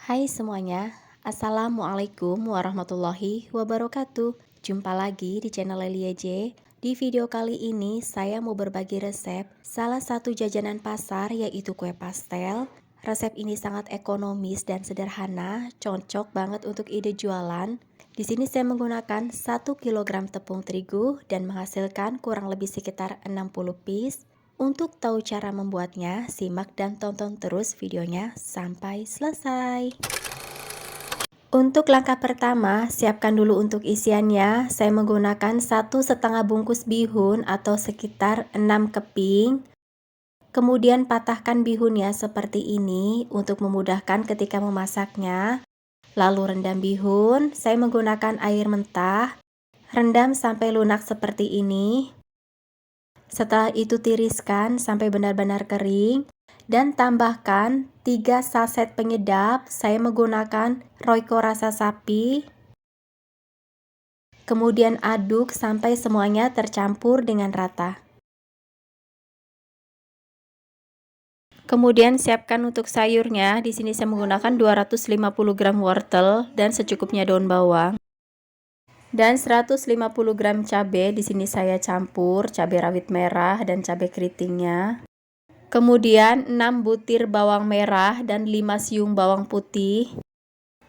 Hai semuanya, Assalamualaikum warahmatullahi wabarakatuh. Jumpa lagi di channel Lelia J. Di video kali ini saya mau berbagi resep salah satu jajanan pasar yaitu kue pastel. Resep ini sangat ekonomis dan sederhana, cocok banget untuk ide jualan. Di sini saya menggunakan 1 kg tepung terigu dan menghasilkan kurang lebih sekitar 60 piece. Untuk tahu cara membuatnya, simak dan tonton terus videonya sampai selesai. Untuk langkah pertama, siapkan dulu untuk isiannya. Saya menggunakan 1,5 bungkus bihun atau sekitar 6 keping. Kemudian patahkan bihunnya seperti ini untuk memudahkan ketika memasaknya. Lalu rendam bihun, saya menggunakan air mentah. Rendam sampai lunak seperti ini. Setelah itu tiriskan sampai benar-benar kering dan tambahkan 3 saset penyedap. Saya menggunakan Royco rasa sapi. Kemudian aduk sampai semuanya tercampur dengan rata. Kemudian siapkan untuk sayurnya. Di sini saya menggunakan 250 gram wortel dan secukupnya daun bawang. Dan 150 gram cabai, di sini saya campur cabai rawit merah dan cabai keritingnya. Kemudian 6 butir bawang merah dan 5 siung bawang putih.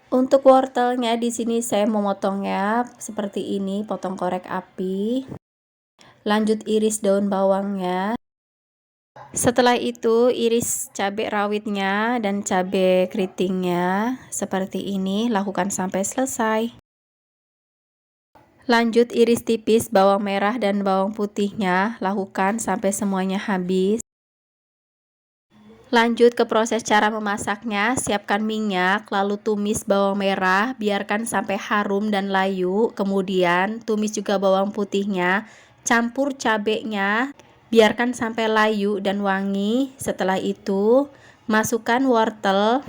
Untuk wortelnya di sini saya memotongnya seperti ini, potong korek api. Lanjut iris daun bawangnya. Setelah itu iris cabai rawitnya dan cabai keritingnya seperti ini, lakukan sampai selesai. Lanjut iris tipis bawang merah dan bawang putihnya, lakukan sampai semuanya habis. Lanjut ke proses cara memasaknya, siapkan minyak, lalu tumis bawang merah, biarkan sampai harum dan layu. Kemudian tumis juga bawang putihnya, campur cabenya, biarkan sampai layu dan wangi. Setelah itu, masukkan wortel,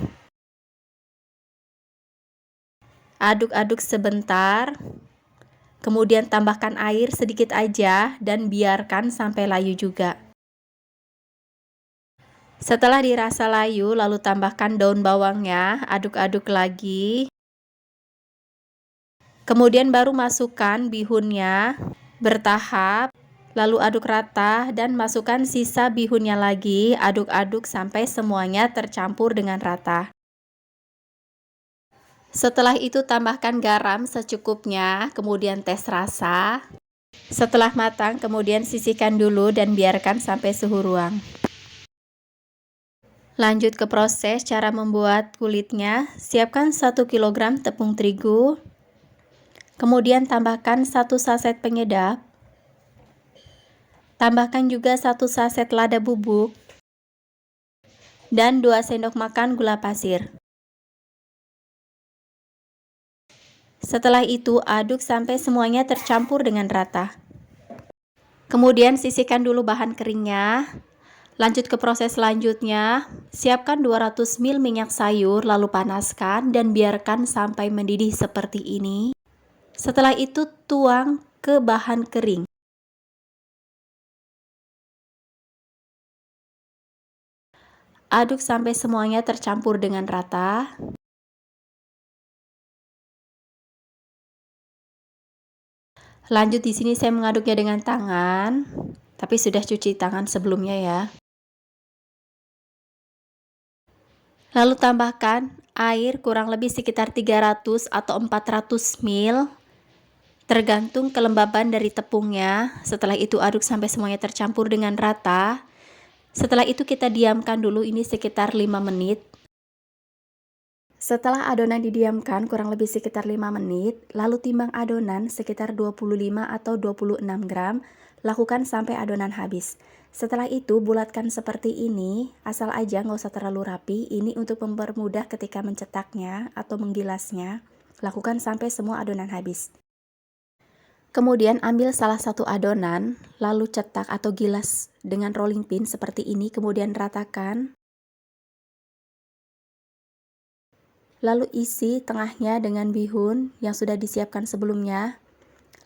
aduk-aduk sebentar. Kemudian tambahkan air sedikit aja dan biarkan sampai layu juga. Setelah dirasa layu, lalu tambahkan daun bawangnya, aduk-aduk lagi. Kemudian baru masukkan bihunnya bertahap, lalu aduk rata dan masukkan sisa bihunnya lagi, aduk-aduk sampai semuanya tercampur dengan rata. Setelah itu tambahkan garam secukupnya, kemudian tes rasa. Setelah matang, kemudian sisihkan dulu dan biarkan sampai suhu ruang. Lanjut ke proses cara membuat kulitnya. Siapkan 1 kg tepung terigu. Kemudian tambahkan 1 saset penyedap. Tambahkan juga 1 saset lada bubuk dan 2 sendok makan gula pasir. Setelah itu aduk sampai semuanya tercampur dengan rata. Kemudian sisihkan dulu bahan keringnya. Lanjut ke proses selanjutnya. Siapkan 200 ml minyak sayur lalu panaskan dan biarkan sampai mendidih seperti ini. Setelah itu tuang ke bahan kering. Aduk sampai semuanya tercampur dengan rata. Lanjut di sini saya mengaduknya dengan tangan, tapi sudah cuci tangan sebelumnya ya. Lalu tambahkan air kurang lebih sekitar 300 atau 400 ml, tergantung kelembaban dari tepungnya. Setelah itu aduk sampai semuanya tercampur dengan rata. Setelah itu kita diamkan dulu ini sekitar 5 menit. Setelah adonan didiamkan kurang lebih sekitar 5 menit, lalu timbang adonan sekitar 25 atau 26 gram, lakukan sampai adonan habis. Setelah itu bulatkan seperti ini, asal aja nggak usah terlalu rapi, ini untuk mempermudah ketika mencetaknya atau menggilasnya, lakukan sampai semua adonan habis. Kemudian ambil salah satu adonan, lalu cetak atau gilas dengan rolling pin seperti ini, kemudian ratakan. Lalu isi tengahnya dengan bihun yang sudah disiapkan sebelumnya.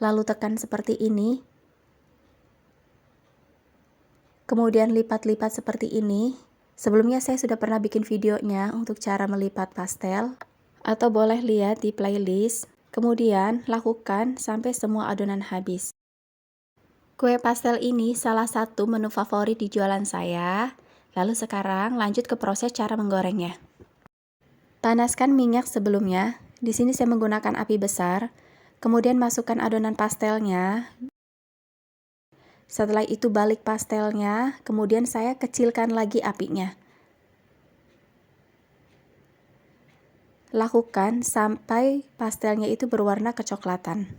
Lalu tekan seperti ini. Kemudian lipat-lipat seperti ini Sebelumnya saya sudah pernah bikin videonya untuk cara melipat pastel, atau boleh lihat di playlist. Kemudian lakukan sampai semua adonan habis. Kue pastel ini salah satu menu favorit di jualan saya. Lalu sekarang lanjut ke proses cara menggorengnya. Panaskan minyak sebelumnya. Di sini saya menggunakan api besar. Kemudian masukkan adonan pastelnya. Setelah itu balik pastelnya, kemudian saya kecilkan lagi apinya. Lakukan sampai pastelnya itu berwarna kecoklatan.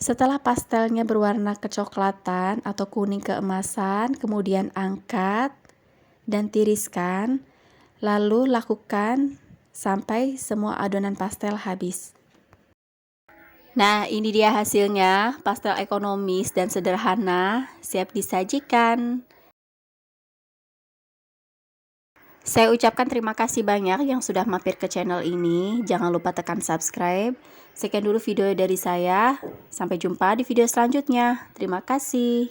Setelah pastelnya berwarna kecoklatan atau kuning keemasan, kemudian angkat dan tiriskan. Lalu lakukan sampai semua adonan pastel habis. Nah, ini dia hasilnya, pastel ekonomis dan sederhana, siap disajikan. Saya ucapkan terima kasih banyak yang sudah mampir ke channel ini. Jangan lupa tekan subscribe. Sekian dulu video dari saya. Sampai jumpa di video selanjutnya. Terima kasih.